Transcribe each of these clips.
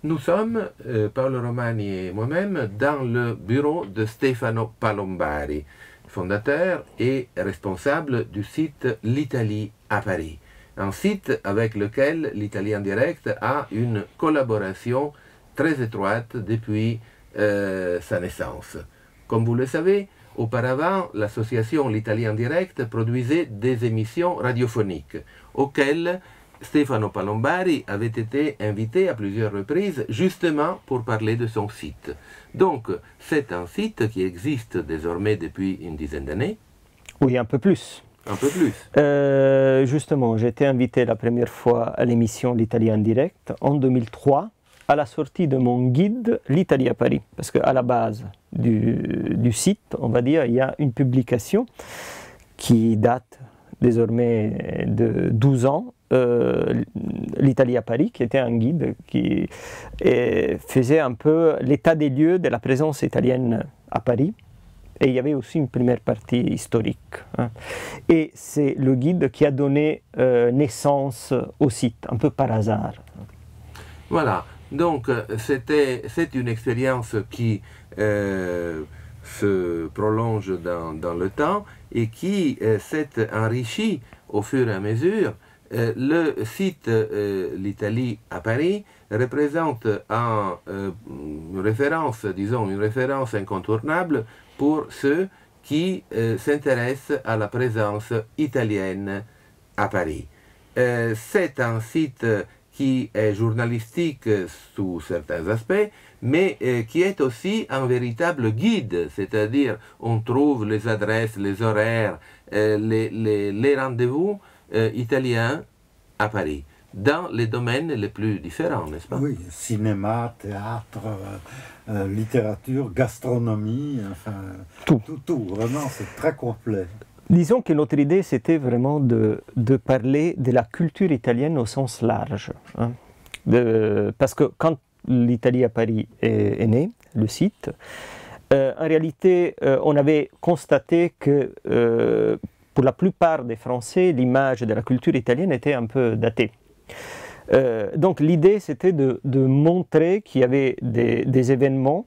Nous sommes, Paolo Romani et moi-même, dans le bureau de Stefano Palombari, fondateur et responsable du site L'Italie à Paris. Un site avec lequel l'Italie en direct a une collaboration très étroite depuis sa naissance. Comme vous le savez, auparavant, l'association L'Italie en direct produisait des émissions radiophoniques auxquelles Stefano Palombari avait été invité à plusieurs reprises justement pour parler de son site. Donc, c'est un site qui existe désormais depuis une dizaine d'années. Oui, un peu plus. Un peu plus. Justement, j'ai été invité la première fois à l'émission L'Italie en direct en 2003, à la sortie de mon guide L'Italie à Paris. Parce qu'à la base du site, on va dire, il y a une publication qui date désormais de 12 ans, l'Italie à Paris, qui était un guide qui faisait un peu l'état des lieux de la présence italienne à Paris. Et il y avait aussi une première partie historique. Hein. Et c'est le guide qui a donné naissance au site, un peu par hasard. Voilà, donc c'est une expérience qui se prolonge dans le temps et qui s'est enrichie au fur et à mesure. Le site L'Italie à Paris représente une référence, disons, une référence incontournable pour ceux qui s'intéressent à la présence italienne à Paris. C'est un site qui est journalistique sous certains aspects, mais qui est aussi un véritable guide, c'est-à-dire on trouve les adresses, les horaires, les rendez-vous italiens à Paris, dans les domaines les plus différents, n'est-ce pas? Oui, cinéma, théâtre, littérature, gastronomie, enfin tout, vraiment c'est très complet. Disons que notre idée, c'était vraiment de parler de la culture italienne au sens large. Hein. Parce que quand l'Italie à Paris est née, le site, en réalité, on avait constaté que pour la plupart des Français, l'image de la culture italienne était un peu datée. Donc l'idée, c'était de montrer qu'il y avait des événements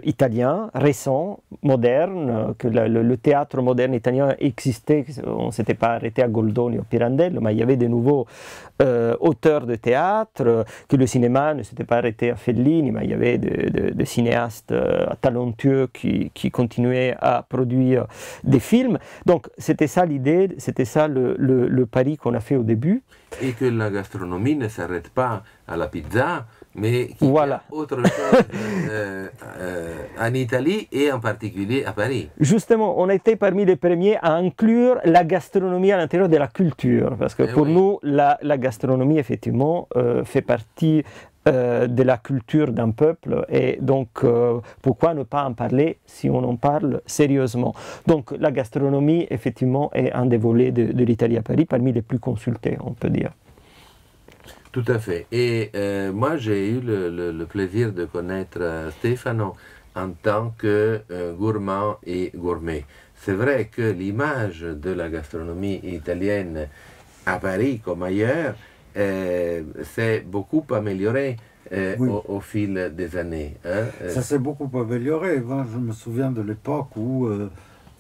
italiens, récents, modernes, que le théâtre moderne italien existait, on ne s'était pas arrêté à Goldoni ou Pirandello, mais il y avait de nouveaux auteurs de théâtre, que le cinéma ne s'était pas arrêté à Fellini, mais il y avait des cinéastes talentueux qui continuaient à produire des films. Donc c'était ça l'idée, c'était ça le pari qu'on a fait au début. Et que la gastronomie ne s'arrête pas à la pizza, mais qu'il y a autre chose en Italie et en particulier à Paris. Justement, on était parmi les premiers à inclure la gastronomie à l'intérieur de la culture, parce que pour nous, la gastronomie, effectivement, fait partie de la culture d'un peuple, et donc pourquoi ne pas en parler si on en parle sérieusement. Donc la gastronomie, effectivement, est un des volets de l'Italie à Paris, parmi les plus consultés, on peut dire. Tout à fait. Et moi, j'ai eu le plaisir de connaître Stefano en tant que gourmand et gourmet. C'est vrai que l'image de la gastronomie italienne à Paris comme ailleurs s'est beaucoup améliorée au fil des années. Hein. Ça s'est beaucoup amélioré. Moi, je me souviens de l'époque où,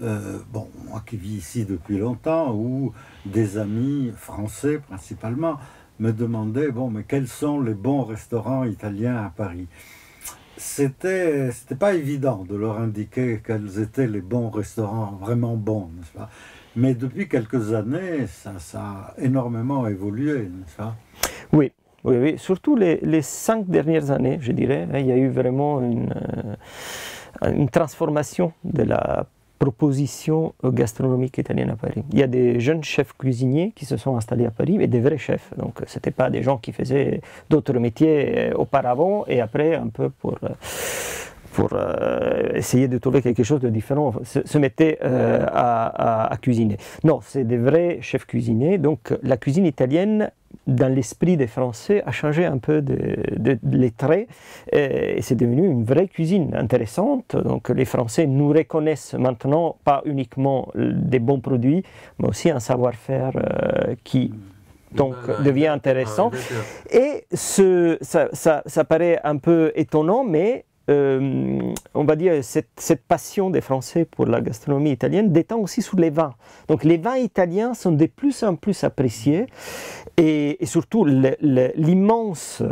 bon, moi qui vis ici depuis longtemps, où des amis français principalement me demandaient, bon, mais quels sont les bons restaurants italiens à Paris? C'était pas évident de leur indiquer quels étaient les bons restaurants vraiment bons, n'est-ce pas? Mais depuis quelques années, ça a énormément évolué, n'est-ce pas? Oui, oui, oui. Surtout les 5 dernières années, je dirais, il y a eu vraiment une transformation de la proposition gastronomique italienne à Paris. Il y a des jeunes chefs cuisiniers qui se sont installés à Paris, mais des vrais chefs. Donc ce n'étaient pas des gens qui faisaient d'autres métiers auparavant et après un peu pour essayer de trouver quelque chose de différent, se mettaient à cuisiner. Non, c'est des vrais chefs cuisiniers. Donc la cuisine italienne, dans l'esprit des Français, a changé un peu les traits et c'est devenu une vraie cuisine intéressante. Donc les Français nous reconnaissent maintenant pas uniquement des bons produits, mais aussi un savoir-faire qui donc Voilà, devient exactement, intéressant. exactement. Et ça paraît un peu étonnant, mais on va dire cette passion des Français pour la gastronomie italienne détend aussi sur les vins. Donc les vins italiens sont de plus en plus appréciés et surtout l'immense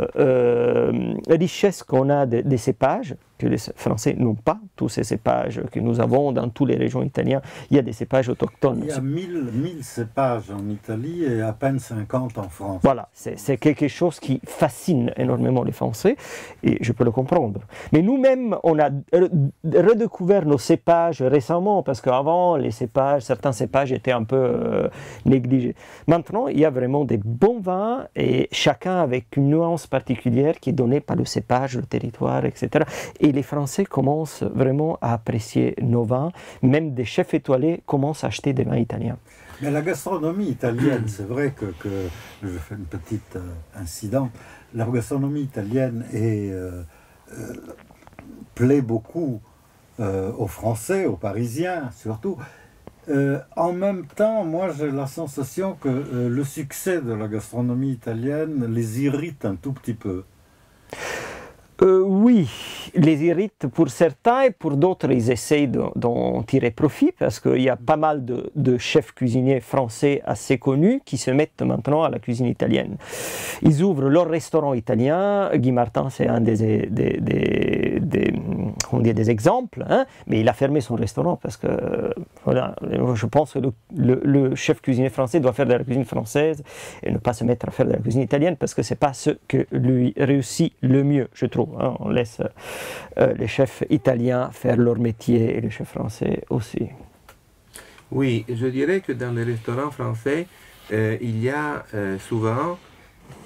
richesse qu'on a des cépages, que les Français n'ont pas, tous ces cépages que nous avons dans toutes les régions italiennes. Il y a des cépages autochtones. Il y a 1000 cépages en Italie et à peine 50 en France. Voilà, c'est quelque chose qui fascine énormément les Français et je peux le comprendre. Mais nous-mêmes, on a redécouvert nos cépages récemment parce qu'avant, certains cépages étaient un peu négligés. Maintenant, il y a vraiment des bons vins et chacun avec une nuance particulière qui est donnée par le cépage, le territoire, etc. Et les Français commencent vraiment à apprécier nos vins. Même des chefs étoilés commencent à acheter des vins italiens. Mais la gastronomie italienne, c'est vrai que je fais une petite incident, la gastronomie italienne plaît beaucoup aux Français, aux Parisiens surtout. En même temps, moi j'ai la sensation que le succès de la gastronomie italienne les irrite un tout petit peu. Oui, les irrite pour certains et pour d'autres, ils essayent d'en tirer profit parce qu'il y a pas mal de chefs cuisiniers français assez connus qui se mettent maintenant à la cuisine italienne. Ils ouvrent leur restaurant italien. Guy Martin, c'est un des exemples, hein, mais il a fermé son restaurant parce que voilà, je pense que le chef cuisinier français doit faire de la cuisine française et ne pas se mettre à faire de la cuisine italienne parce que ce n'est pas ce que lui réussit le mieux, je trouve. Hein. On laisse les chefs italiens faire leur métier et les chefs français aussi. Oui, je dirais que dans les restaurants français, il y a souvent,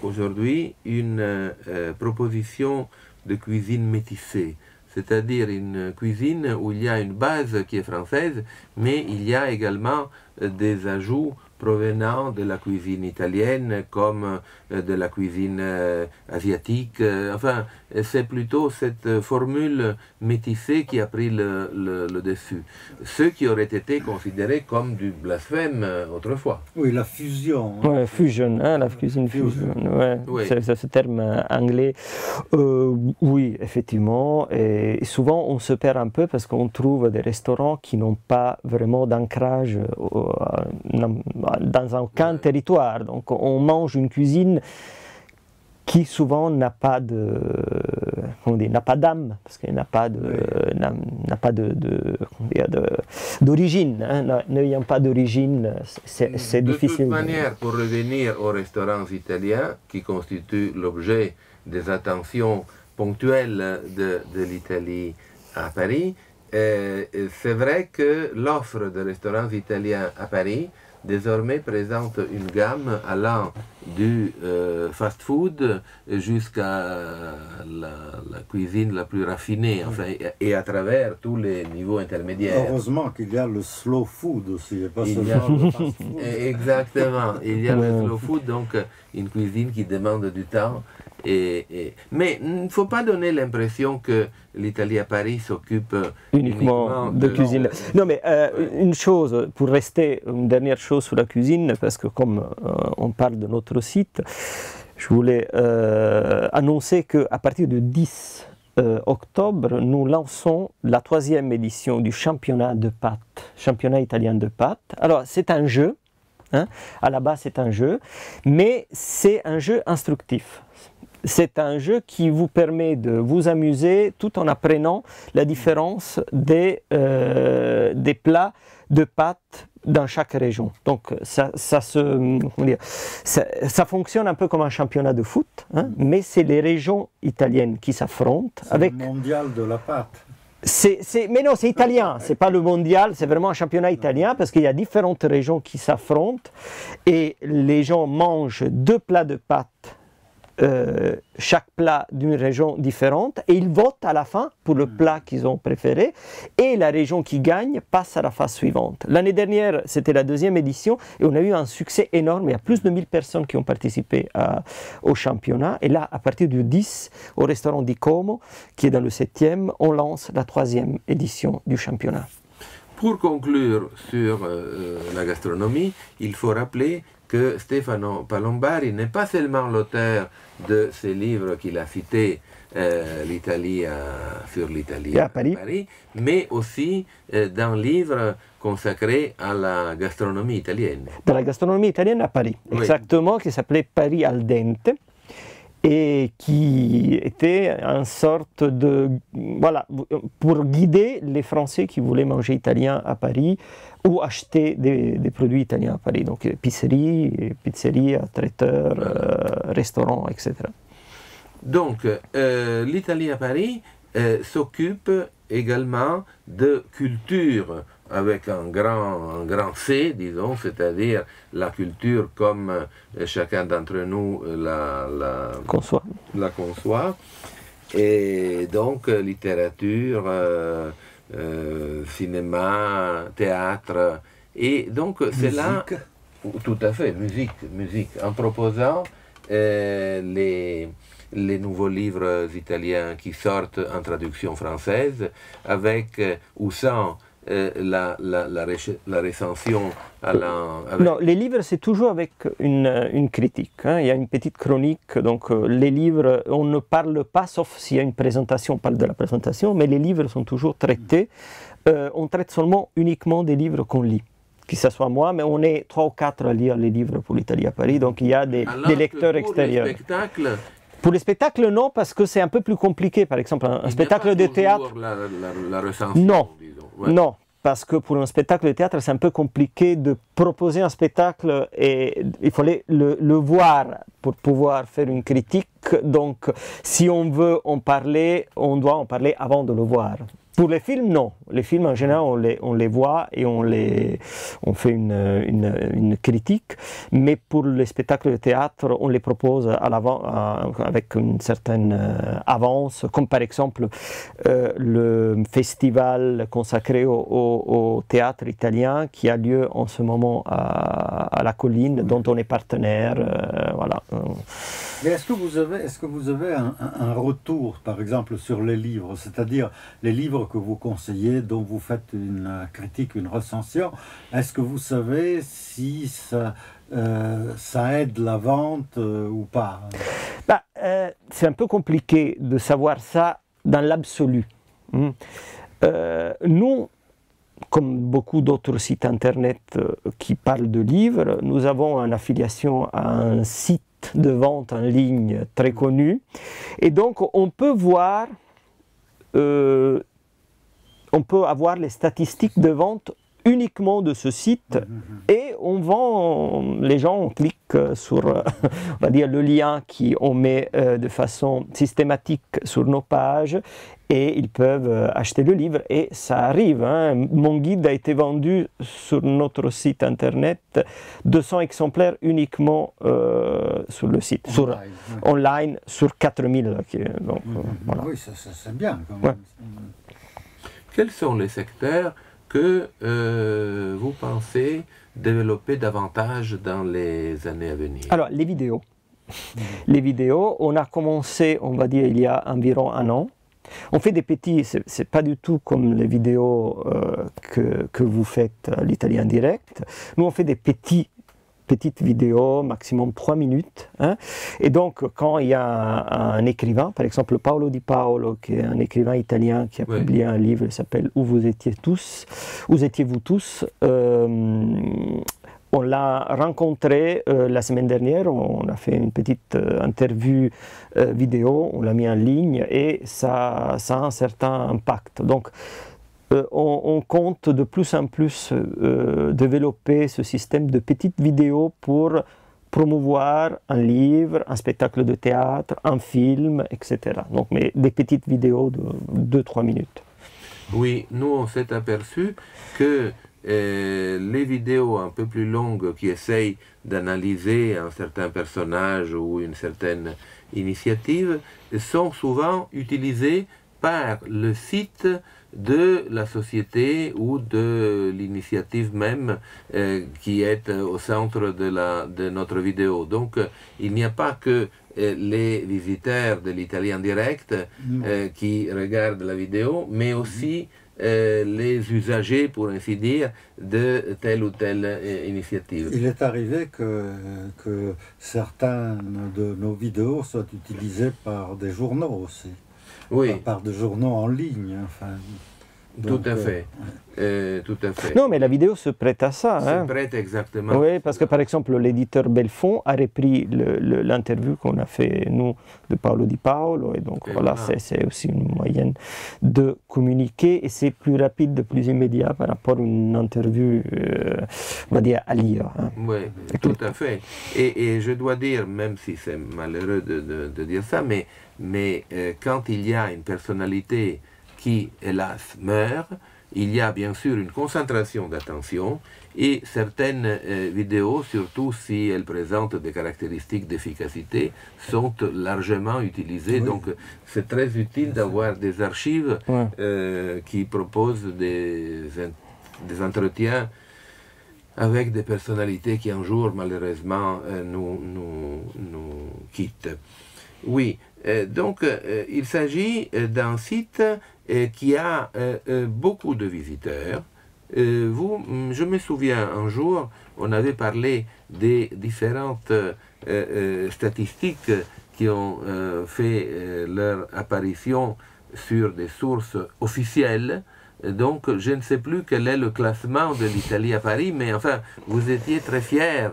aujourd'hui, une proposition de cuisine métissée. C'est-à-dire une cuisine où il y a une base qui est française, mais il y a également des ajouts provenant de la cuisine italienne comme de la cuisine asiatique. Enfin, c'est plutôt cette formule métissée qui a pris le dessus. Ce qui aurait été considéré comme du blasphème autrefois. Oui, la fusion. Hein. Ouais, fusion, hein, la cuisine fusion. Ouais, oui. C'est ce terme anglais. Oui, effectivement. Et souvent, on se perd un peu parce qu'on trouve des restaurants qui n'ont pas vraiment d'ancrage dans aucun territoire. Donc on mange une cuisine qui souvent n'a pas d'âme, parce qu'elle n'a pas d'origine. Hein, n'ayant pas d'origine, c'est difficile. De toute manière, pour revenir aux restaurants italiens, qui constituent l'objet des attentions ponctuelles de l'Italie à Paris, c'est vrai que l'offre de restaurants italiens à Paris désormais présente une gamme allant du fast-food jusqu'à la cuisine la plus raffinée, enfin, et à travers tous les niveaux intermédiaires. Heureusement qu'il y a le slow food aussi, et pas seulement le fast-food. Exactement, il y a le slow food, donc une cuisine qui demande du temps. Mais il ne faut pas donner l'impression que l'Italie à Paris s'occupe uniquement de cuisine. Non, mais une chose, pour rester, une dernière chose sur la cuisine, parce que comme on parle de notre site, je voulais annoncer qu'à partir du 10 octobre, nous lançons la 3e édition du championnat de pâtes, championnat italien de pâtes. Alors, c'est un jeu, hein, à la base c'est un jeu, mais c'est un jeu instructif. C'est un jeu qui vous permet de vous amuser tout en apprenant la différence des plats de pâtes dans chaque région. Donc ça fonctionne un peu comme un championnat de foot, hein, mais c'est les régions italiennes qui s'affrontent. C'est le mondial de la pâte. Mais non, c'est italien, c'est pas le mondial, c'est vraiment un championnat italien parce qu'il y a différentes régions qui s'affrontent et les gens mangent 2 plats de pâtes. Chaque plat d'une région différente et ils votent à la fin pour le plat qu'ils ont préféré et la région qui gagne passe à la phase suivante. L'année dernière, c'était la 2e édition et on a eu un succès énorme. Il y a plus de 1000 personnes qui ont participé au championnat et là, à partir du 10, au restaurant di Como, qui est dans le 7e, on lance la 3e édition du championnat. Pour conclure sur la gastronomie, il faut rappeler que Stefano Palombari n'est pas seulement l'auteur de ces livres qu'il a cités, sur l'Italie à Paris, mais aussi d'un livre consacré à la gastronomie italienne. De la gastronomie italienne à Paris, oui. Exactement, qui s'appelait Paris al dente, et qui était une sorte de... Voilà, pour guider les Français qui voulaient manger italien à Paris ou acheter des produits italiens à Paris. Donc épicerie, pizzeria, traiteur, restaurant, etc. Donc, l'Italie à Paris s'occupe également de culture avec un grand C, disons, c'est-à-dire la culture comme chacun d'entre nous la conçoit. Et donc, littérature, cinéma, théâtre. Et donc, c'est là... Tout à fait, musique. En proposant les nouveaux livres italiens qui sortent en traduction française, avec ou sans la recension à la... Non, les livres, c'est toujours avec une critique. Hein. Il y a une petite chronique. Donc, les livres, on ne parle pas, sauf s'il y a une présentation, on parle de la présentation, mais les livres sont toujours traités. On traite seulement uniquement des livres qu'on lit. Que ce soit moi, mais on est 3 ou 4 à lire les livres pour l'Italie à Paris, donc il y a des lecteurs extérieurs. Pour les spectacles, non, parce que c'est un peu plus compliqué. Par exemple, un spectacle de théâtre... La recension, non, disons. Ouais. Non, parce que pour un spectacle de théâtre, c'est un peu compliqué de proposer un spectacle et il fallait le voir pour pouvoir faire une critique. Donc, si on veut en parler, on doit en parler avant de le voir. Pour les films, non. Les films, en général, on les voit et on fait une critique. Mais pour les spectacles de théâtre, on les propose à l'avant, avec une certaine avance. Comme par exemple, le festival consacré au théâtre italien qui a lieu en ce moment à La Colline, dont on est partenaire. Voilà. Mais est-ce que vous avez un retour, par exemple, sur les livres, c'est-à-dire les livres que vous conseillez, dont vous faites une critique, une recension, est-ce que vous savez si ça aide la vente ou pas? C'est un peu compliqué de savoir ça dans l'absolu. Nous, comme beaucoup d'autres sites internet qui parlent de livres, nous avons une affiliation à un site de vente en ligne très connu, et donc on peut voir, on peut avoir les statistiques de vente uniquement de ce site, et on vend, les gens cliquent sur on va dire, le lien qu'on met de façon systématique sur nos pages, et ils peuvent acheter le livre, et ça arrive. Hein. Mon guide a été vendu sur notre site internet, 200 exemplaires uniquement sur le site, online sur 4000. Donc, voilà. Oui, ça c'est bien quand même. Ouais. Quels sont les secteurs que vous pensez développer davantage dans les années à venir? Alors, les vidéos. Les vidéos, on a commencé, on va dire, il y a environ 1 an. On fait des petits, c'est pas du tout comme les vidéos que vous faites à l'Italien Direct. Nous, on fait des petites vidéos, maximum 3 minutes. Hein. Et donc, quand il y a un écrivain, par exemple Paolo Di Paolo, qui est un écrivain italien qui a publié un livre qui s'appelle Où étiez-vous tous, on l'a rencontré la semaine dernière, on a fait une petite interview vidéo, on l'a mis en ligne, et ça a un certain impact. Donc, on compte de plus en plus développer ce système de petites vidéos pour promouvoir un livre, un spectacle de théâtre, un film, etc. Donc, mais des petites vidéos de 2-3 minutes. Oui, nous on s'est aperçu que les vidéos un peu plus longues qui essayent d'analyser un certain personnage ou une certaine initiative sont souvent utilisées par le site de la société ou de l'initiative même qui est au centre de notre vidéo. Donc il n'y a pas que les visiteurs de l'Italien Direct qui regardent la vidéo, mais aussi les usagers, pour ainsi dire, de telle ou telle initiative. Il est arrivé que certaines de nos vidéos soient utilisées par des journaux aussi. Oui, Par des journaux en ligne. Enfin, tout à fait. Tout à fait. Non, mais la vidéo se prête à ça. Se Hein. prête exactement. Oui, parce que par exemple, l'éditeur Belfond a repris l'interview qu'on a fait, nous, de Paolo Di Paolo. Et donc, Et voilà, voilà. c'est aussi une moyenne de communiquer. Et c'est plus rapide, plus immédiat par rapport à une interview, on va dire, à lire. Hein. Oui, tout à fait. Et je dois dire, même si c'est malheureux de dire ça, mais quand il y a une personnalité qui, hélas, meurt, il y a bien sûr une concentration d'attention et certaines vidéos, surtout si elles présentent des caractéristiques d'efficacité, sont largement utilisées. Oui. Donc c'est très utile d'avoir des archives qui proposent des entretiens avec des personnalités qui un jour malheureusement nous quittent. Oui, donc il s'agit d'un site qui a beaucoup de visiteurs. Je me souviens un jour, on avait parlé des différentes statistiques qui ont fait leur apparition sur des sources officielles. Donc, je ne sais plus quel est le classement de l'Italie à Paris, mais enfin, vous étiez très fiers.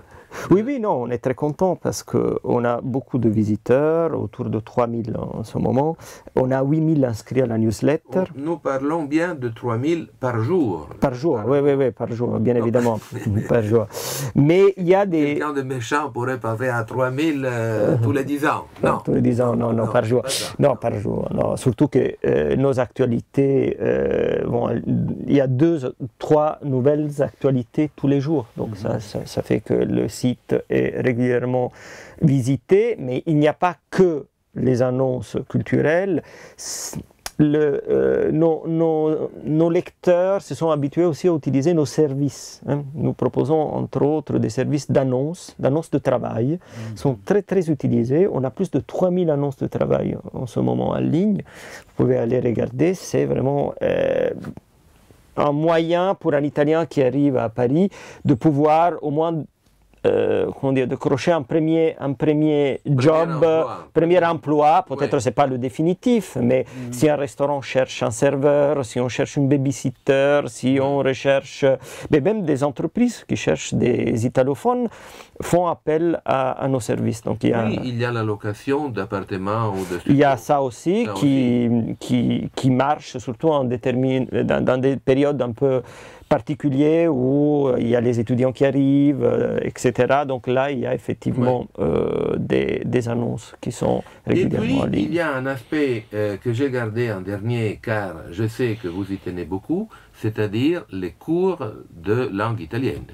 Oui, non, on est très content parce qu'on a beaucoup de visiteurs, autour de 3000 en ce moment. On a 8000 inscrits à la newsletter. Nous parlons bien de 3000 par jour. Par jour, oui, par jour, bien évidemment, par jour. Mais il y a des... Quelqu'un de méchant pourrait passer à 3000 tous les 10 ans. Non. Tous les 10 ans, non, par jour. Non, par jour. Non. Surtout que nos actualités, il y a 2-3 nouvelles actualités tous les jours. Donc ça fait que le site est régulièrement visité, mais il n'y a pas que les annonces culturelles. Nos lecteurs se sont habitués aussi à utiliser nos services. Hein. Nous proposons entre autres des services d'annonces de travail. Ils sont très très utilisés. On a plus de 3000 annonces de travail en ce moment en ligne. Vous pouvez aller regarder. C'est vraiment un moyen pour un Italien qui arrive à Paris de pouvoir au moins de crocher un premier job, premier emploi, peut-être c'est pas le définitif, mais si un restaurant cherche un serveur, si on cherche une babysitter, si on recherche, mais même des entreprises qui cherchent des italophones font appel à nos services. Donc il y a la location d'appartements ou de studios. Il y a ça aussi qui marche surtout dans des périodes un peu particuliers où il y a les étudiants qui arrivent, etc. Donc là, il y a effectivement des annonces qui sont régulièrement en ligne. Et puis, il y a un aspect que j'ai gardé en dernier, car je sais que vous y tenez beaucoup, c'est-à-dire les cours de langue italienne.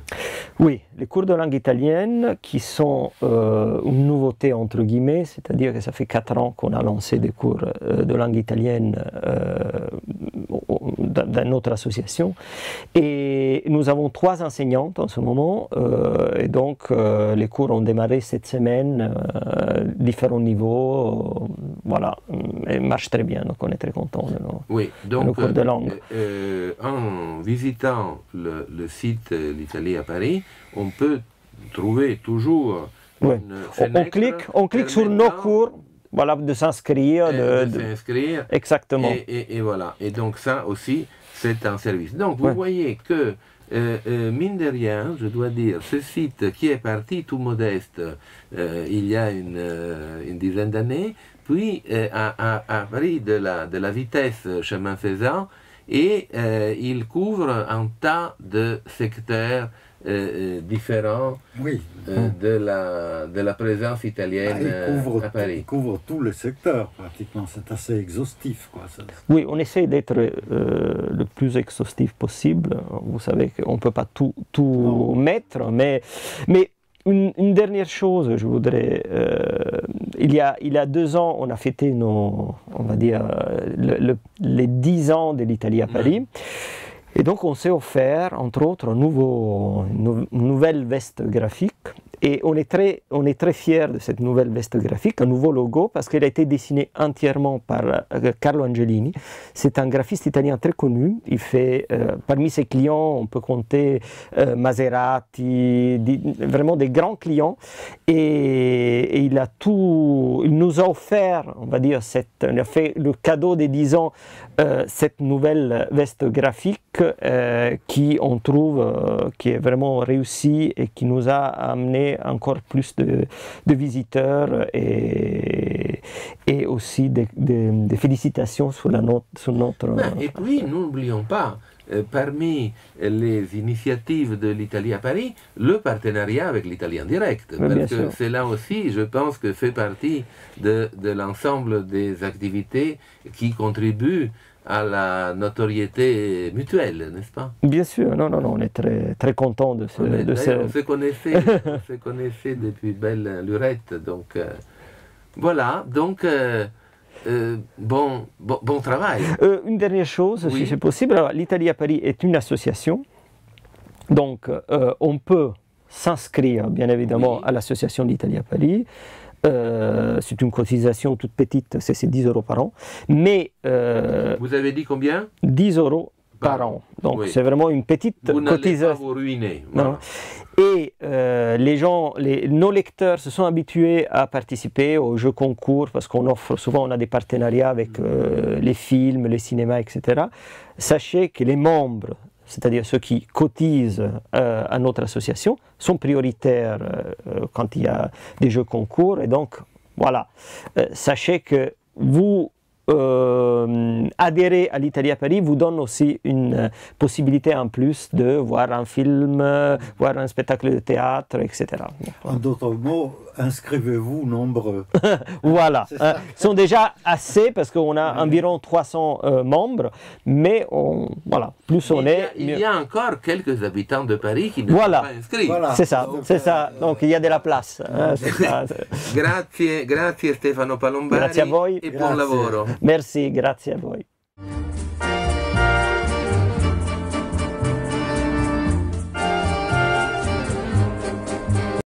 Oui, les cours de langue italienne qui sont une nouveauté entre guillemets, c'est-à-dire que ça fait 4 ans qu'on a lancé des cours de langue italienne dans notre association. Et nous avons 3 enseignantes en ce moment, et donc les cours ont démarré cette semaine, différents niveaux, voilà, et marche très bien, donc on est très contents de nos cours de langue. En visitant le site L'Italie à Paris, on peut trouver toujours une fenêtre. On clique sur nos cours. Voilà, de s'inscrire. De s'inscrire. Exactement. Et voilà. Et donc ça aussi, c'est un service. Donc vous voyez que, mine de rien, je dois dire, ce site qui est parti tout modeste il y a une dizaine d'années, puis a pris de la vitesse chemin faisant, et il couvre un tas de secteurs différents de la présence italienne à Paris. Il couvre tous les secteurs pratiquement, c'est assez exhaustif, quoi. Oui, on essaie d'être le plus exhaustif possible. Vous savez qu'on ne peut pas tout mettre, mais une dernière chose, je voudrais... il y a 2 ans, on a fêté on va dire, les 10 ans de l'Italie à Paris. Et donc on s'est offert, entre autres, une nouvelle veste graphique. Et on est très fiers de cette nouvelle veste graphique, un nouveau logo, parce qu'elle a été dessinée entièrement par Carlo Angelini. C'est un graphiste italien très connu. Il fait, parmi ses clients, on peut compter Maserati, vraiment des grands clients. Et il nous a offert, on va dire, il a fait le cadeau des 10 ans, cette nouvelle veste graphique qui, on trouve, qui est vraiment réussie et qui nous a amené encore plus de visiteurs et aussi des félicitations sur notre... Et puis, n'oublions pas, parmi les initiatives de l'Italie à Paris, le partenariat avec l'Italie en direct. Parce que c'est là aussi, je pense, que fait partie de l'ensemble des activités qui contribuent à la notoriété mutuelle, n'est-ce pas? Bien sûr, non, on est très, très content de ce... On se connaissait depuis belle lurette, donc voilà, donc bon travail. Une dernière chose, si c'est possible, l'Italie à Paris est une association, donc on peut s'inscrire bien évidemment à l'association d'Italie à Paris. C'est une cotisation toute petite, c'est 10 € par an. Mais. Vous avez dit combien? 10 € par an. Donc c'est vraiment une petite cotisation. Vous n'allez pas vous ruiner. Voilà. Et nos lecteurs se sont habitués à participer aux jeux concours parce qu'on offre souvent, on a des partenariats avec les films, les cinémas, etc. Sachez que les membres, c'est-à-dire ceux qui cotisent à notre association, sont prioritaires quand il y a des jeux concours. Et donc, voilà, sachez que vous adhérer à l'Italie à Paris vous donne aussi une possibilité en plus de voir un film, voir un spectacle de théâtre, etc. En d'autres mots, inscrivez-vous nombreux. Voilà, ils sont déjà assez parce qu'on a environ 300 membres, mais voilà, plus on est... Il y a encore quelques habitants de Paris qui ne sont pas inscrits. Voilà. C'est ça, donc il y a de la place. Grazie Stefano Palombari. Grazie a voi. E buon lavoro. Merci, grazie a voi.